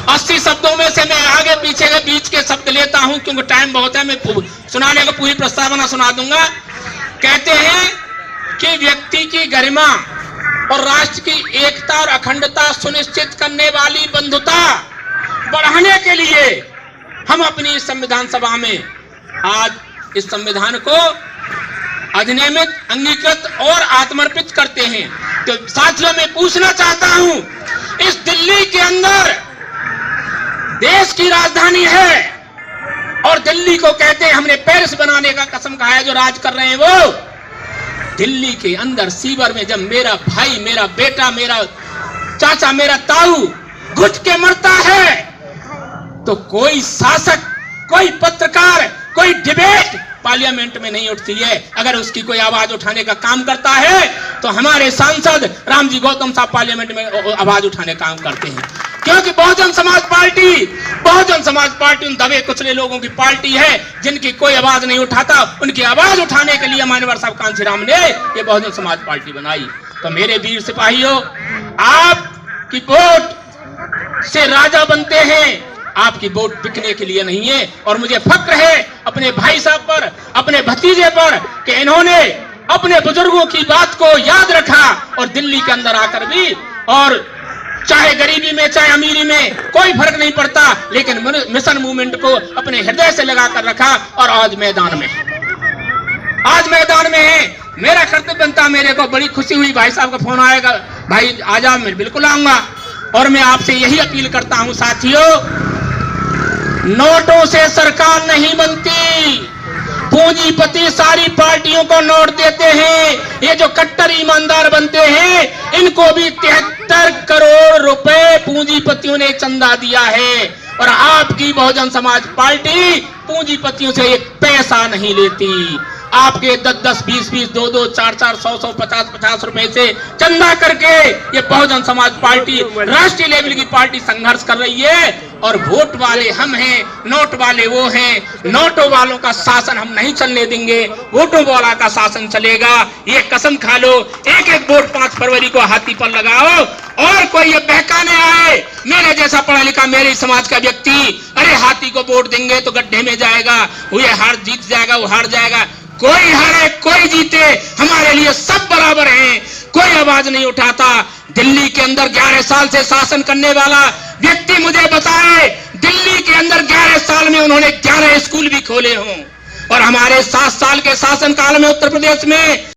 80 शब्दों में से मैं आगे पीछे के बीच के शब्द लेता हूं क्योंकि टाइम बहुत है। मैं सुनाने को पूरी प्रस्तावना सुना दूंगा। कहते हैं कि व्यक्ति की गरिमा और राष्ट्र की एकता और अखंडता सुनिश्चित करने वाली बंधुता बढ़ाने के लिए हम अपनी संविधान सभा में आज इस संविधान को अधिनियमित, अंगीकृत और आत्मर्पित करते हैं। तो साथियों, मैं पूछना चाहता हूं, इस दिल्ली के अंदर देश की राजधानी है और दिल्ली को कहते हैं हमने पेरिस बनाने का कसम खाया, जो राज कर रहे हैं वो दिल्ली के अंदर सीवर में जब मेरा भाई, मेरा बेटा, मेरा चाचा, मेरा ताऊ घुट के मरता है तो कोई शासक, कोई पत्रकार, कोई डिबेट पार्लियामेंट में नहीं उठती है। अगर उसकी कोई आवाज उठाने का काम करता है तो हमारे सांसद रामजी गौतम साहब पार्लियामेंट में आवाज उठाने का काम करते हैं, क्योंकि बहुजन समाज पार्टी उन दबे कुचले लोगों की पार्टी है जिनकी कोई आवाज नहीं उठाता। उनकी आवाज उठाने के लिए माननीय साहब कांशीराम ने ये बहुजन समाज पार्टी बनाई। तो मेरे वीर सिपाहियों, आपकी वोट से राजा बनते हैं, आपकी वोट बिकने के लिए नहीं है। और मुझे फक्र है अपने भाई साहब पर, अपने भतीजे पर कि इन्होंने अपने बुजुर्गों की बात को याद रखा और दिल्ली के अंदर आकर भी, और चाहे गरीबी में चाहे अमीरी में कोई फर्क नहीं पड़ता, लेकिन मिशन मूवमेंट को अपने हृदय से लगाकर रखा और आज मैदान में है। मेरा कर्तव्य बनता, मेरे को बड़ी खुशी हुई, भाई साहब का फोन आएगा, भाई आजा, मैं बिल्कुल आऊंगा। और मैं आपसे यही अपील करता हूं साथियों, नोटों से सरकार नहीं बनती। पूंजीपति सारी पार्टियों को नोट देते हैं। ये जो कट्टर ईमानदार बनते हैं, इनको भी 73 करोड़ रुपए पूंजीपतियों ने चंदा दिया है। और आपकी बहुजन समाज पार्टी पूंजीपतियों से एक पैसा नहीं लेती। आपके 10-10, 20-20, 2-2, 4-4, 100-100, 50-50 रुपए से चंदा करके ये बहुजन समाज पार्टी राष्ट्रीय लेवल की पार्टी संघर्ष कर रही है। और वोट वाले हम हैं, नोट वाले वो हैं। नोटों वालों का शासन हम नहीं चलने देंगे, वोटों वाला का शासन चलेगा। ये कसम खा लो, एक वोट 5 फरवरी को हाथी पर लगाओ। और कोई ये बहकाने आए, मेरे जैसा पढ़ा लिखा मेरे समाज का व्यक्ति, अरे हाथी को वोट देंगे तो गड्ढे में जाएगा, वो ये हार जीत जाएगा, वो हार जाएगा। कोई हारे कोई जीते, हमारे लिए सब बराबर हैं। कोई आवाज नहीं उठाता। दिल्ली के अंदर 11 साल से शासन करने वाला व्यक्ति मुझे बताए, दिल्ली के अंदर 11 साल में उन्होंने 11 स्कूल भी खोले हों। और हमारे 7 साल के शासन काल में उत्तर प्रदेश में